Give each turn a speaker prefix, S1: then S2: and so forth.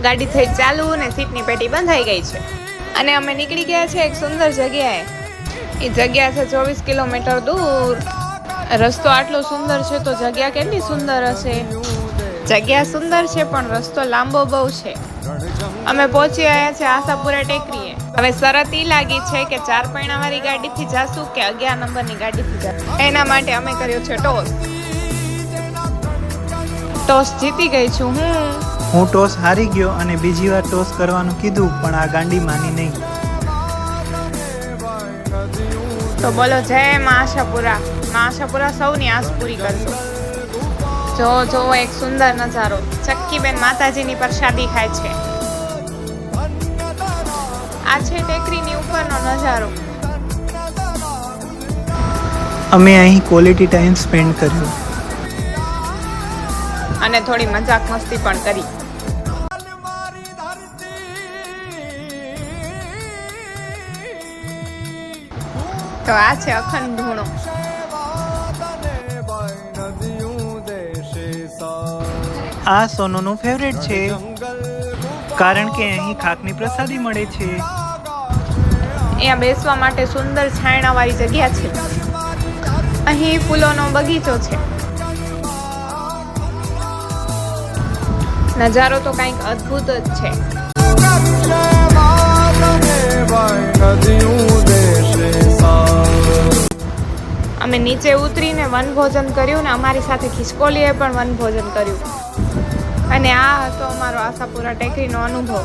S1: ગાડી થઈ ચાલુ ને સીટની પેટી બંધાઈ ગઈ છે અને અમે નીકળી ગયા છે એક સુંદર જગ્યાએ. એ જગ્યા છે 24 કિલોમીટર દૂર. રસ્તો આટલો સુંદર છે તો જગ્યા કેટલી સુંદર હશે. જગ્યા સુંદર છે પણ રસ્તો લાંબો બહુ છે. અમે પહોંચી આવ્યા છે આશાપુરા ટેકરીએ. હવે શરત ઈ લાગી છે કે 4 પૈણાવાળી ગાડીથી જાશું કે 11 નંબરની ગાડીથી જાશું. એના માટે અમે કર્યો છે ટોસ. ટોસ જીતી ગઈ છું
S2: હું ટોસ હારી ગયો અને બીજી વાર ટોસ કરવાનું કીધું પણ આ ગાંડી માની નહીં.
S1: તો બોલો જય મા આશાપુરા. મા આશાપુરા સૌની આસ પૂરી કરજો. જો એક સુંદર નજારો. ચક્કીબેન માતાજીની પ્રસાદી ખાય છે. આ છે ટેકરીની ઉપરનો નજારો.
S2: અમે અહીં ક્વોલિટી ટાઈમ સ્પેન્ડ કર્યો
S1: અને થોડી મજાક મસ્તી પણ કરી. તો આ છે અખંડ ધૂણો.
S2: આ સોનુનું ફેવરેટ છે કારણ કે અહીં ખાકની પ્રસાદી મળે છે.
S1: અહીંયા બેસવા માટે સુંદર છાયણાવાળી જગ્યા છે. અહીં ફૂલોનો બગીચો છે. નજારો તો કંઈક અદ્ભુત જ છે. અમે નીચે ઉતરીને વનભોજન કર્યું ને અમારી સાથે ખિસકોલીએ પણ વનભોજન કર્યું. અને આ હતો અમારો આશાપુરા ટેકરીનો અનુભવ.